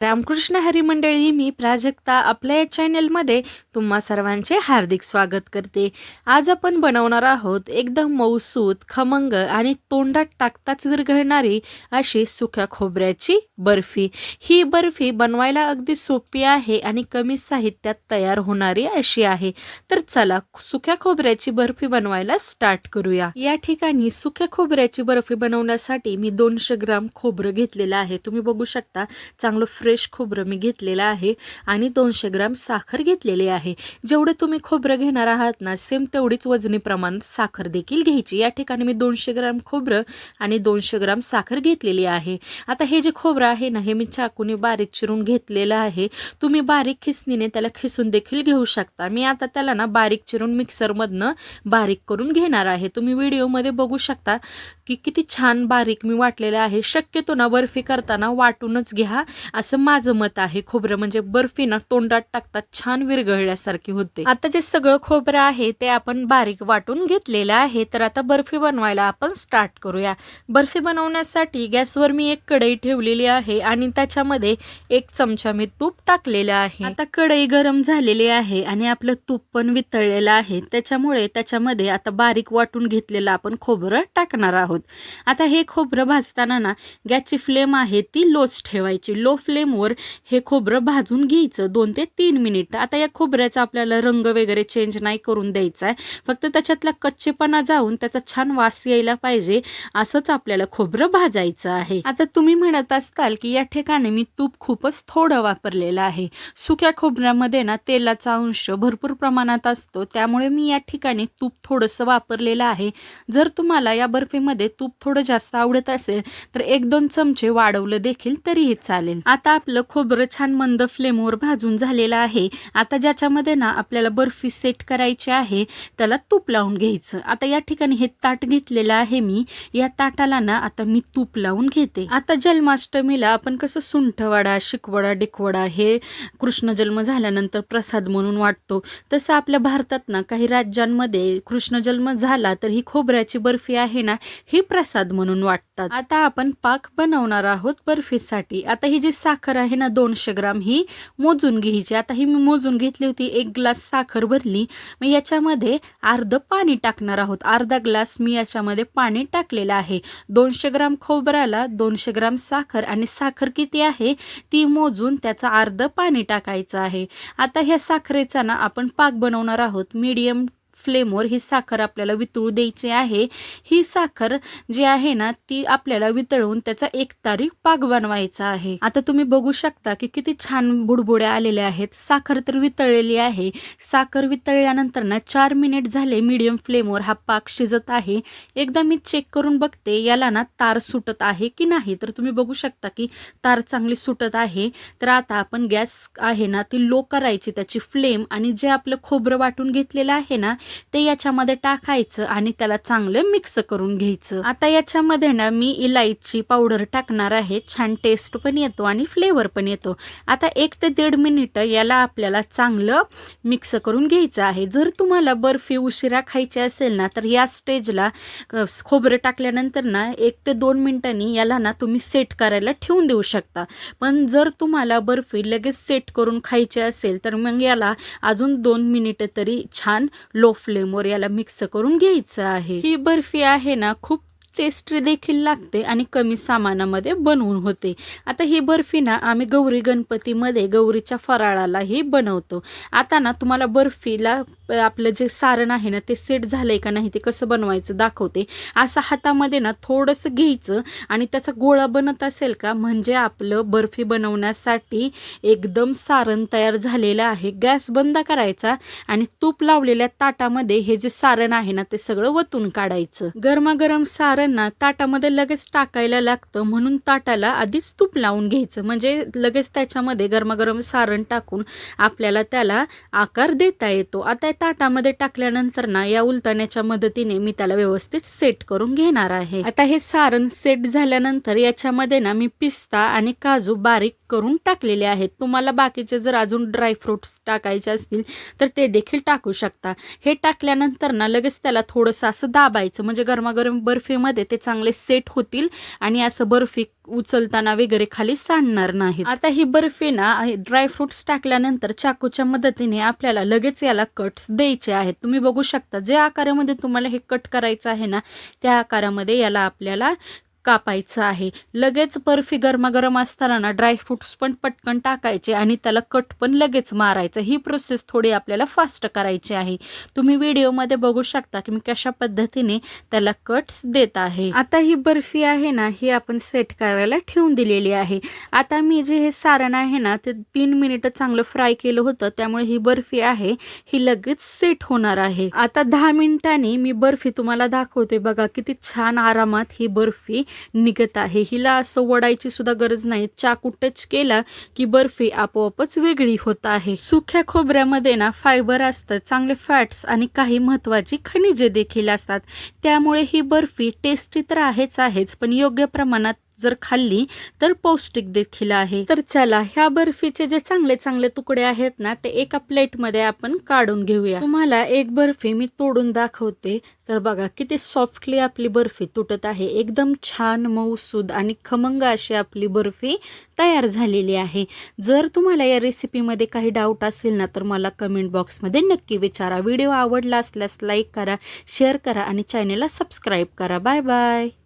रामकृष्ण हरी मंडळी, मी प्राजक्ता आपल्या या चॅनलमध्ये तुम्हा सर्वांचे हार्दिक स्वागत करते. आज आपण बनवणार आहोत एकदम मऊसूत, खमंग आणि तोंडात टाकताच विरघळणारी अशी सुक्या खोबऱ्याची बर्फी. ही बर्फी बनवायला अगदी सोपी आहे आणि कमी साहित्यात तयार होणारी अशी आहे. तर चला सुक्या खोबऱ्याची बर्फी बनवायला स्टार्ट करूया. या ठिकाणी सुक्या खोबऱ्याची बर्फी बनवण्यासाठी मी 200 ग्राम खोबरं घेतलेलं आहे. तुम्ही बघू शकता चांगलं फ्रेश खोबरं मी घेतलेलं आहे आणि 200 ग्राम साखर घेतलेली आहे. जेवढे तुम्ही खोबरं घेणार आहात ना, सेम तेवढीच वजनी प्रमाणात साखर देखील घ्यायची. या ठिकाणी मी 200 ग्राम खोबरं आणि 200 ग्राम साखर घेतलेली आहे. आता हे जे खोबरं आहे ना, हे मी चाकूने बारीक चिरून घेतलेलं आहे. तुम्ही बारीक खिसणीने त्याला खिसून देखील घेऊ शकता. मी आता त्याला ना बारीक चिरून मिक्सरमधनं बारीक करून घेणार आहे. तुम्ही व्हिडिओमध्ये बघू शकता की किती छान बारीक मी वाटलेलं आहे. शक्यतो ना बर्फी करताना वाटूनच घ्या, असं माझं मत आहे. खोबरं म्हणजे बर्फी ना तोंडात टाकतात छान विरघळल्यासारखी होते. आता जे सगळं खोबरं आहे ते आपण बारीक वाटून घेतलेलं आहे. तर आता बर्फी बनवायला आपण स्टार्ट करूया. बर्फी बनवण्यासाठी गॅसवर मी एक कढई ठेवलेली आहे आणि त्याच्यामध्ये 1 चमचा मी तूप टाकलेलं आहे. आता कढई गरम झालेली आहे आणि आपलं तूप पण वितळलेलं आहे. त्याच्यामुळे त्याच्यामध्ये आता बारीक वाटून घेतलेलं आपण खोबरं टाकणार आहोत. आता हे खोबरं भाजताना ना गॅसची फ्लेम आहे ती लोच ठेवायची. लो फ्लेमवर हे खोबरं भाजून घ्यायचं 2 ते 3 मिनिट. आता या खोबऱ्याचा आपल्याला रंग वगैरे चेंज नाही करून द्यायचा आहे. फक्त त्याच्यातला कच्चेपणा जाऊन त्याचा छान वास यायला पाहिजे असंच आपल्याला खोबरं भाजायचं आहे. आता तुम्ही म्हणत असताल की या ठिकाणी मी तूप खूपच थोडं वापरलेलं आहे. सुक्या खोबऱ्यामध्ये ना तेलाचा अंश भरपूर प्रमाणात असतो, त्यामुळे मी या ठिकाणी तूप थोडंसं वापरलेलं आहे. जर तुम्हाला या बर्फीमध्ये तूप थोडं जास्त आवडत असेल तर 1-2 चमचे वाढवलं देखील तरीही चालेल. आता आपलं खोबरं छान मंद फ्लेमवर भाजून झालेलं आहे. आता ज्याच्यामध्ये ना आपल्याला बर्फी सेट करायची आहे त्याला तूप लावून घ्यायचं. आता या ठिकाणी हे ताट घेतलेलं आहे मी. या ताटाला ना आता मी तूप लावून घेते. आता जन्माष्टमीला आपण कसं सुंठवडा, शिकवडा, डिकवडा हे कृष्ण जन्म झाल्यानंतर प्रसाद म्हणून वाटतो, तसं आपल्या भारतात ना काही राज्यांमध्ये कृष्ण जन्म झाला तर ही खोबऱ्याची बर्फी आहे ना ही प्रसाद म्हणून वाटतात. आता आपण पाक बनवणार आहोत बर्फीसाठी. आता ही जी साखर आहे ना 200 ग्राम ही मोजून घ्यायची. आता ही मी मोजून घेतली होती. 1 ग्लास साखर भरली. मग याच्यामध्ये अर्ध पाणी टाकणार आहोत. अर्धा ग्लास मी याच्यामध्ये पाणी टाकलेलं आहे. 200 ग्राम खोबऱ्याला 200 ग्राम साखर आणि साखर किती आहे ती मोजून त्याचा अर्ध पाणी टाकायचं आहे. आता ह्या साखरेचा ना आपण पाक बनवणार आहोत. मीडियम फ्लेमवर ही साखर आपल्याला वितळू द्यायची आहे. ही साखर जी आहे ना ती आपल्याला वितळून त्याचा एकतारी पाक बनवायचा आहे. आता तुम्ही बघू शकता की किती छान बुडबुड्या आलेल्या आहेत. साखर तर वितळलेली आहे. साखर वितळल्यानंतर ना 4 मिनिट झाले मीडियम फ्लेमवर हा पाक शिजत आहे. एकदा मी चेक करून बघते याला ना तार सुटत आहे की नाही. तर तुम्ही बघू शकता की तार चांगली सुटत आहे. तर आता आपण गॅस आहे ना ती लो करायची त्याची फ्लेम आणि जे आपलं खोबरं वाटून घेतलेलं आहे ना ते याच्यामध्ये टाकायचं आणि त्याला चांगलं मिक्स करून घ्यायचं. आता याच्यामध्ये ना मी इलायची पावडर टाकणार आहे. छान टेस्ट पण येतो आणि फ्लेवर पण येतो. आता 1 ते 1.5 मिनिट याला आपल्याला चांगलं मिक्स करून घ्यायचं आहे. जर तुम्हाला बर्फी उशिरा खायची असेल ना तर या स्टेजला खोबरं टाकल्यानंतर ना 1 ते 2 मिनिटांनी याला ना तुम्ही सेट करायला ठेवून देऊ शकता. पण जर तुम्हाला बर्फी लगेच सेट करून खायची असेल तर मग याला अजून 2 मिनिटं तरी छान लो फ्लेमवर याला मिक्स करून घ्यायचं आहे. ही बर्फी आहे ना खूप टेस्टी देखील लागते आणि कमी सामानामध्ये बनवून होते. आता ही बर्फी ना आम्ही गौरी गणपतीमध्ये गौरीच्या फराळालाही बनवतो. आता ना तुम्हाला बर्फीला आपलं जे सारण आहे ना ते सेट झालंय का नाही ते कसं बनवायचं दाखवते. असं हातामध्ये ना थोडंसं घ्यायचं आणि त्याचा गोळा बनत असेल का म्हणजे आपलं बर्फी बनवण्यासाठी एकदम सारण तयार झालेलं आहे. गॅस बंद करायचा आणि तूप लावलेल्या ताटामध्ये हे जे सारण आहे ना ते सगळं वतून काढायचं. गरमागरम सारण ना ताटामध्ये लगेच टाकायला लागतं, म्हणून ताटाला आधीच तूप लावून घ्यायचं म्हणजे लगेच त्याच्यामध्ये गरमागरम सारण टाकून आपल्याला त्याला आकार देता येतो. आता ताटामध्ये टाकल्यानंतर ना या उलटण्याच्या मदतीने मी त्याला व्यवस्थित सेट करून घेणार आहे. आता हे सारण सेट झाल्यानंतर याच्यामध्ये ना मी पिस्ता आणि काजू बारीक करून टाकलेले आहेत. तुम्हाला बाकीचे जर अजून ड्रायफ्रुट्स टाकायचे असतील तर ते देखील टाकू शकता. हे टाकल्यानंतर ना लगेच त्याला थोडंसं असं दाबायचं म्हणजे गरमागरम बर्फीमध्ये ते चांगले सेट होतील आणि असं बर्फी उचलताना वगैरे खाली सांडणार नाहीत. आता ही बर्फी ना ड्रायफ्रुट्स टाकल्यानंतर चाकूच्या मदतीने आपल्याला लगेच याला कट्स द्यायचे आहेत. तुम्ही बघू शकता जे आकारामध्ये तुम्हाला हे कट करायचं आहे ना त्या आकारामध्ये याला आपल्याला कापायचं आहे. लगेच बर्फी गरमागरम असताना ना ड्रायफ्रुट्स पण पटकन टाकायचे आणि त्याला कट पण लगेच मारायचं. ही प्रोसेस थोडी आपल्याला फास्ट करायची आहे. तुम्ही व्हिडिओमध्ये बघू शकता की मी कशा पद्धतीने त्याला कट्स देत आहे. आता ही बर्फी आहे ना ही आपण सेट करायला ठेवून दिलेली आहे. आता मी जे हे सारण आहे ना ते 3 मिनिटं चांगलं फ्राय केलं होतं, त्यामुळे ही बर्फी आहे ही लगेच सेट होणार आहे. आता 10 मिनिटांनी मी बर्फी तुम्हाला दाखवते. बघा किती छान आरामात ही बर्फी निघत आहे. हिला असं वडायची सुद्धा गरज नाही. चाकू टच केला की बर्फी आपोआपच वेगळी होत आहे. सुक्या खोबऱ्यामध्ये ना फायबर असतं, चांगले फॅट्स आणि काही महत्त्वाची खनिजे देखील असतात. त्यामुळे ही बर्फी टेस्टी तर आहेच पण योग्य प्रमाणात जर खाल्ली तर पौष्टिक देखील आहे. तर चला ह्या बर्फीचे जे चांगले चांगले तुकडे आहेत ना ते एका प्लेटमध्ये आपण काढून घेऊया. तुम्हाला एक बर्फी मी तोडून दाखवते. तर बघा किती सॉफ्टली आपली बर्फी तुटत आहे. एकदम छान मऊसूद आणि खमंग अशी आपली बर्फी तयार झालेली आहे. जर तुम्हाला या रेसिपीमध्ये काही डाऊट असेल ना तर मला कमेंट बॉक्समध्ये नक्की विचारा. व्हिडिओ आवडला असल्यास लाईक करा, शेअर करा आणि चॅनेलला सबस्क्राईब करा. Bye bye.